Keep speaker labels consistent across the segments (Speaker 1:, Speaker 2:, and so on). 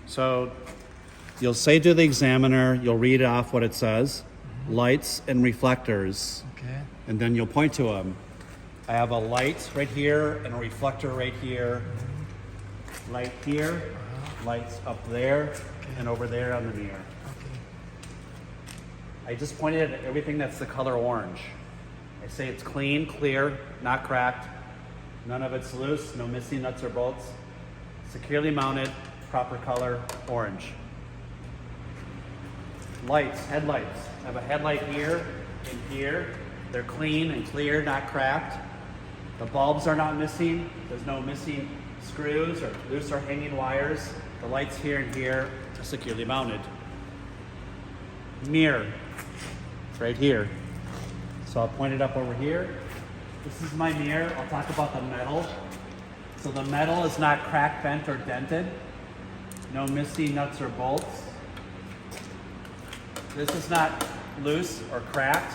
Speaker 1: So you'll say to the examiner, you'll read off what it says, lights and reflectors.
Speaker 2: Okay.
Speaker 1: And then you'll point to them. I have a light right here and a reflector right here. Light here, lights up there, and over there on the mirror.
Speaker 2: Okay.
Speaker 1: I just pointed at everything that's the color orange. I say it's clean, clear, not cracked. None of it's loose, no missing nuts or bolts. Securely mounted, proper color, orange. Lights, headlights. I have a headlight here and here. They're clean and clear, not cracked. The bulbs are not missing. There's no missing screws or loose or hanging wires. The lights here and here are securely mounted. Mirror, it's right here. So I'll point it up over here. This is my mirror. I'll talk about the metal. So the metal is not cracked, bent, or dented. No missing nuts or bolts. This is not loose or cracked.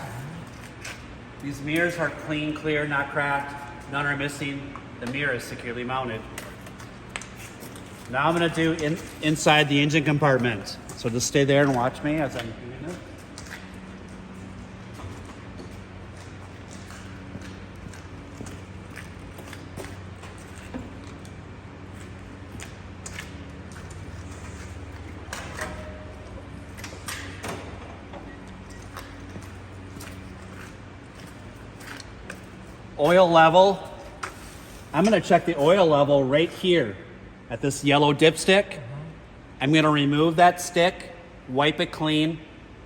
Speaker 1: These mirrors are clean, clear, not cracked. None are missing. The mirror is securely mounted. Now I'm going to do inside the engine compartment. So just stay there and watch me as I'm doing this. Oil level. I'm going to check the oil level right here at this yellow dipstick. I'm going to remove that stick, wipe it clean,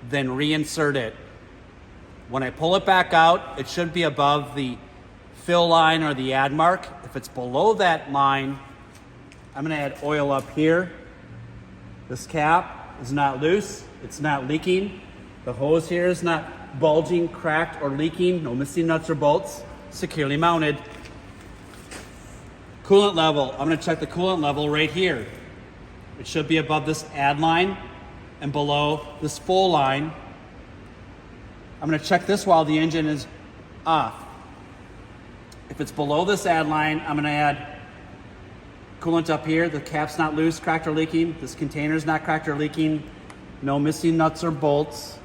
Speaker 1: then reinsert it. When I pull it back out, it should be above the fill line or the add mark. If it's below that line, I'm going to add oil up here. This cap is not loose. It's not leaking. The hose here is not bulging, cracked, or leaking. No missing nuts or bolts. Securely mounted. Coolant level. I'm going to check the coolant level right here. It should be above this add line and below this full line. I'm going to check this while the engine is off. If it's below this add line, I'm going to add coolant up here. The cap's not loose, cracked, or leaking. This container's not cracked or leaking. No missing nuts or bolts.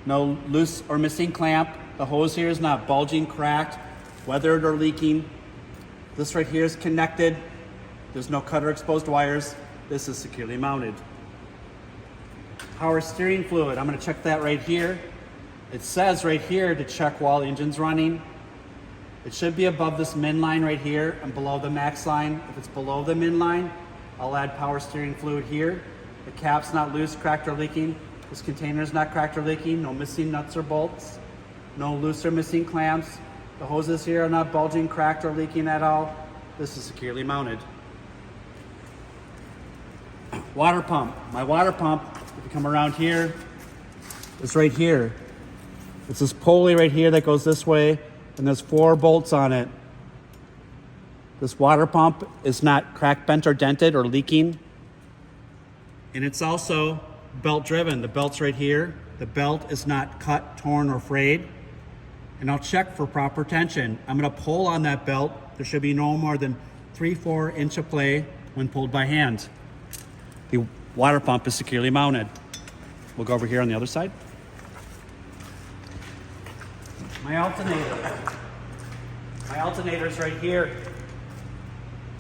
Speaker 1: No loose or missing clamp. The hose here is not bulging, cracked, weathered, or leaking. This right here is connected. There's no cut or exposed wires. This is securely mounted. Power steering fluid. I'm going to check that right here. It says right here to check while the engine's running. It should be above this min line right here and below the max line. If it's below the min line, I'll add power steering fluid here. The cap's not loose, cracked, or leaking. This container's not cracked or leaking. No missing nuts or bolts. No loose or missing clamps. The hoses here are not bulging, cracked, or leaking at all. This is securely mounted. Water pump. My water pump, if you come around here, is right here. It's this pulley right here that goes this way, and there's 4 bolts on it. This water pump is not cracked, bent, or dented, or leaking. And it's also belt driven. The belt's right here. The belt is not cut, torn, or frayed. And I'll check for proper tension. I'm going to pull on that belt. There should be no more than 3/4 inch of play when pulled by hand. The water pump is securely mounted. We'll go over here on the other side. My alternator. My alternator's right here.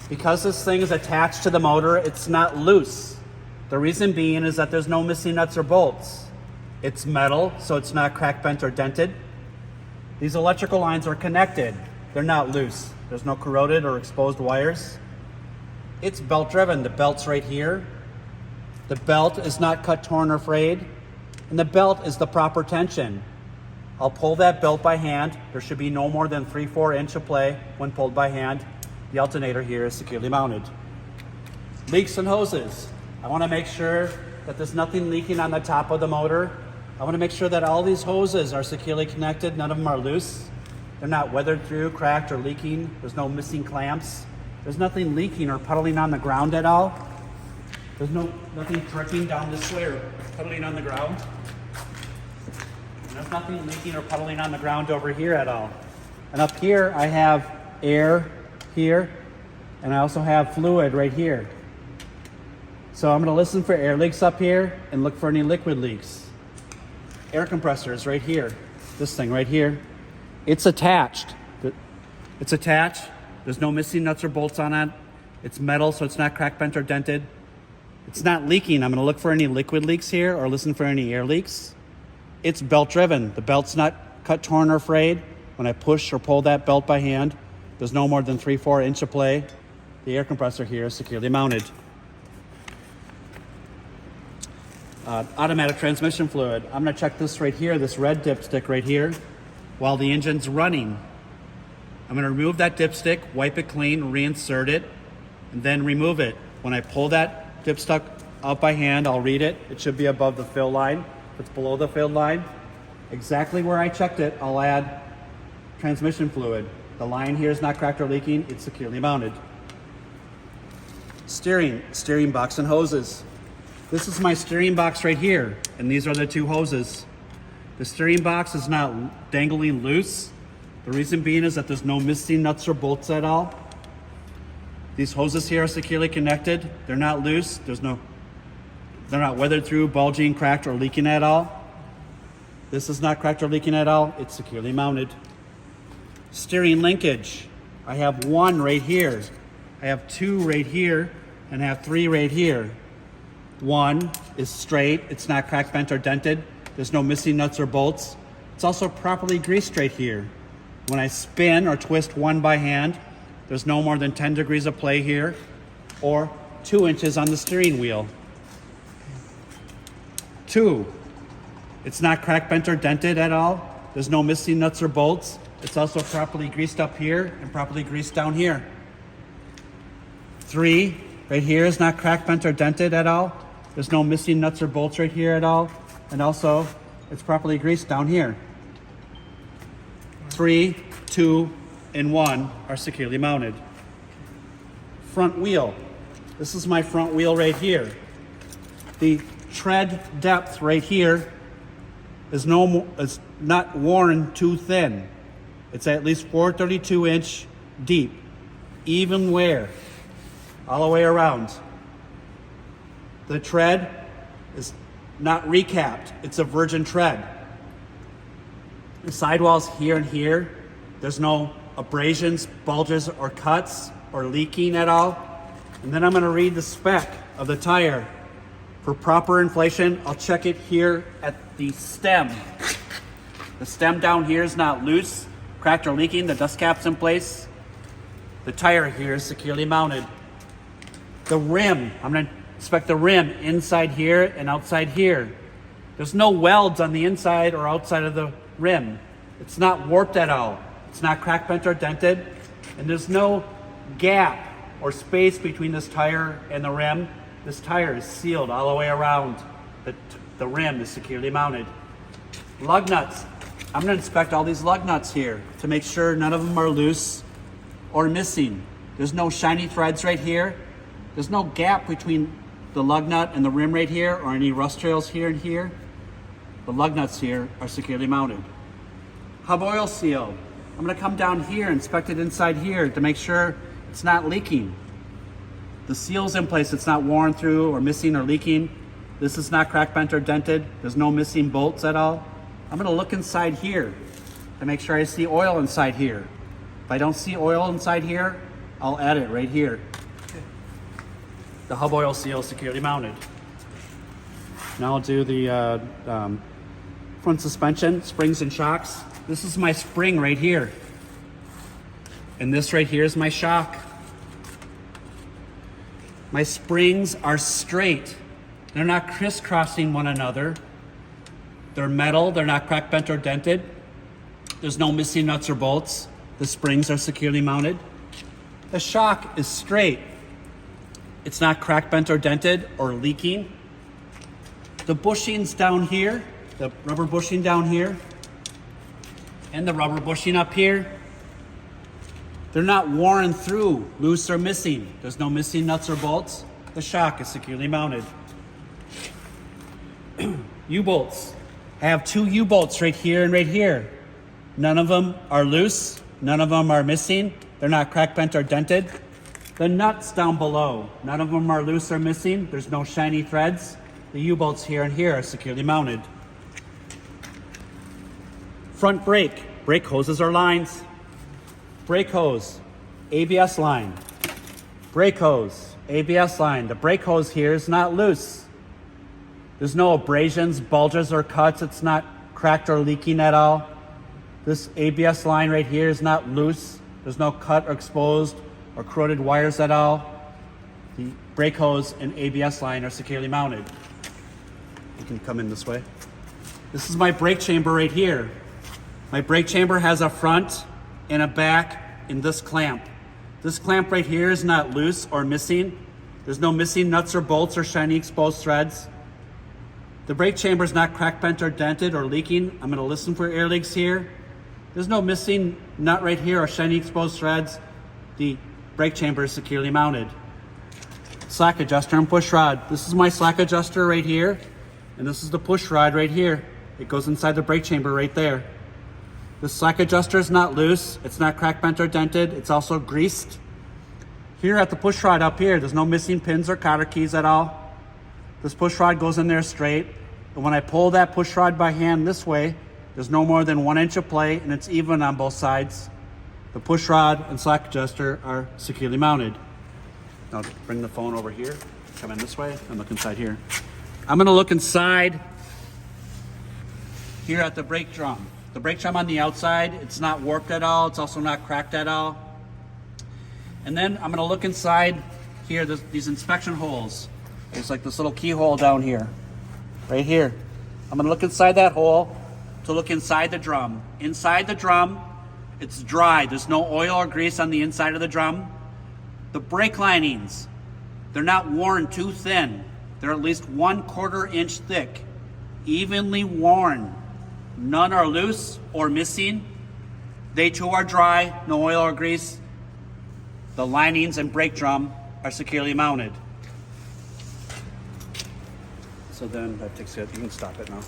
Speaker 1: Because this thing is attached to the motor, it's not loose. The reason being is that there's no missing nuts or bolts. It's metal, so it's not cracked, bent, or dented. These electrical lines are connected. They're not loose. There's no corroded or exposed wires. It's belt driven. The belt's right here. The belt is not cut, torn, or frayed. And the belt is the proper tension. I'll pull that belt by hand. There should be no more than 3/4 inch of play when pulled by hand. The alternator here is securely mounted. Leaks and hoses. I want to make sure that there's nothing leaking on the top of the motor. I want to make sure that all these hoses are securely connected. None of them are loose. They're not weathered through, cracked, or leaking. There's no missing clamps. There's nothing leaking or puddling on the ground at all. There's nothing dripping down this way or puddling on the ground. And there's nothing leaking or puddling on the ground over here at all. And up here, I have air here, and I also have fluid right here. So I'm gonna listen for air leaks up here and look for any liquid leaks. Air compressor is right here. This thing right here. It's attached. It's attached. There's no missing nuts or bolts on it. It's metal, so it's not cracked, bent, or dented. It's not leaking. I'm gonna look for any liquid leaks here or listen for any air leaks. It's belt driven. The belt's not cut, torn, or frayed. When I push or pull that belt by hand, there's no more than 3/4 inch of play. The air compressor here is securely mounted. Automatic transmission fluid. I'm gonna check this right here, this red dipstick right here, while the engine's running. I'm gonna remove that dipstick, wipe it clean, reinsert it, and then remove it. When I pull that dipstick out by hand, I'll read it. It should be above the fill line. If it's below the fill line, exactly where I checked it, I'll add transmission fluid. The line here is not cracked or leaking, it's securely mounted. Steering box and hoses. This is my steering box right here, and these are the two hoses. The steering box is not dangling loose. The reason being is that there's no missing nuts or bolts at all. These hoses here are securely connected. They're not loose. They're not weathered through, bulging, cracked, or leaking at all. This is not cracked or leaking at all. It's securely mounted. Steering linkage. I have one right here. I have two right here, and I have three right here. One is straight. It's not cracked, bent, or dented. There's no missing nuts or bolts. It's also properly greased right here. When I spin or twist one by hand, there's no more than 10 degrees of play here, or 2 inches on the steering wheel. Two, it's not cracked, bent, or dented at all. There's no missing nuts or bolts. It's also properly greased up here and properly greased down here. Three, right here is not cracked, bent, or dented at all. There's no missing nuts or bolts right here at all. And also, it's properly greased down here. 3, 2, and 1 are securely mounted. Front wheel. This is my front wheel right here. The tread depth right here is not worn too thin. It's at least 432 inch deep, even wear, all the way around. The tread is not recapped. It's a virgin tread. The sidewalls here and here, there's no abrasions, bulges, or cuts, or leaking at all. And then I'm gonna read the spec of the tire. For proper inflation, I'll check it here at the stem. The stem down here is not loose, cracked, or leaking. The dust cap's in place. The tire here is securely mounted. The rim, I'm gonna inspect the rim inside here and outside here. There's no welds on the inside or outside of the rim. It's not warped at all. It's not cracked, bent, or dented. And there's no gap or space between this tire and the rim. This tire is sealed all the way around. The rim is securely mounted. Lug nuts. I'm gonna inspect all these lug nuts here to make sure none of them are loose or missing. There's no shiny threads right here. There's no gap between the lug nut and the rim right here or any rust trails here and here. The lug nuts here are securely mounted. Hub oil seal. I'm gonna come down here, inspect it inside here to make sure it's not leaking. The seal's in place, it's not worn through or missing or leaking. This is not cracked, bent, or dented. There's no missing bolts at all. I'm gonna look inside here to make sure I see oil inside here. If I don't see oil inside here, I'll add it right here. The hub oil seal is securely mounted. Now I'll do the front suspension, springs and shocks. This is my spring right here. And this right here is my shock. My springs are straight. They're not crisscrossing one another. They're metal, they're not cracked, bent, or dented. There's no missing nuts or bolts. The springs are securely mounted. The shock is straight. It's not cracked, bent, or dented or leaking. The bushings down here, the rubber bushing down here, and the rubber bushing up here, they're not worn through, loose or missing. There's no missing nuts or bolts. The shock is securely mounted. U-bolts. I have two U-bolts right here and right here. None of them are loose. None of them are missing. They're not cracked, bent, or dented. The nuts down below, none of them are loose or missing. There's no shiny threads. The U-bolts here and here are securely mounted. Front brake, brake hoses or lines. Brake hose, ABS line. Brake hose, ABS line. The brake hose here is not loose. There's no abrasions, bulges, or cuts. It's not cracked or leaking at all. This ABS line right here is not loose. There's no cut or exposed or corroded wires at all. The brake hose and ABS line are securely mounted. You can come in this way. This is my brake chamber right here. My brake chamber has a front and a back in this clamp. This clamp right here is not loose or missing. There's no missing nuts or bolts or shiny exposed threads. The brake chamber is not cracked, bent, or dented or leaking. I'm gonna listen for air leaks here. There's no missing nut right here or shiny exposed threads. The brake chamber is securely mounted. Slack adjuster and push rod. This is my slack adjuster right here, and this is the push rod right here. It goes inside the brake chamber right there. The slack adjuster is not loose. It's not cracked, bent, or dented. It's also greased. Here at the push rod up here, there's no missing pins or cotter keys at all. This push rod goes in there straight. And when I pull that push rod by hand this way, there's no more than 1 inch of play, and it's even on both sides. The push rod and slack adjuster are securely mounted. Now bring the phone over here. Come in this way and look inside here. I'm gonna look inside here at the brake drum. The brake drum on the outside, it's not warped at all. It's also not cracked at all. And then I'm gonna look inside here, these inspection holes. There's like this little keyhole down here, right here. I'm gonna look inside that hole to look inside the drum. Inside the drum, it's dry. There's no oil or grease on the inside of the drum. The brake linings, they're not worn too thin. They're at least 1/4 inch thick, evenly worn. None are loose or missing. They too are dry, no oil or grease. The linings and brake drum are securely mounted. So then that takes it, you can stop it now.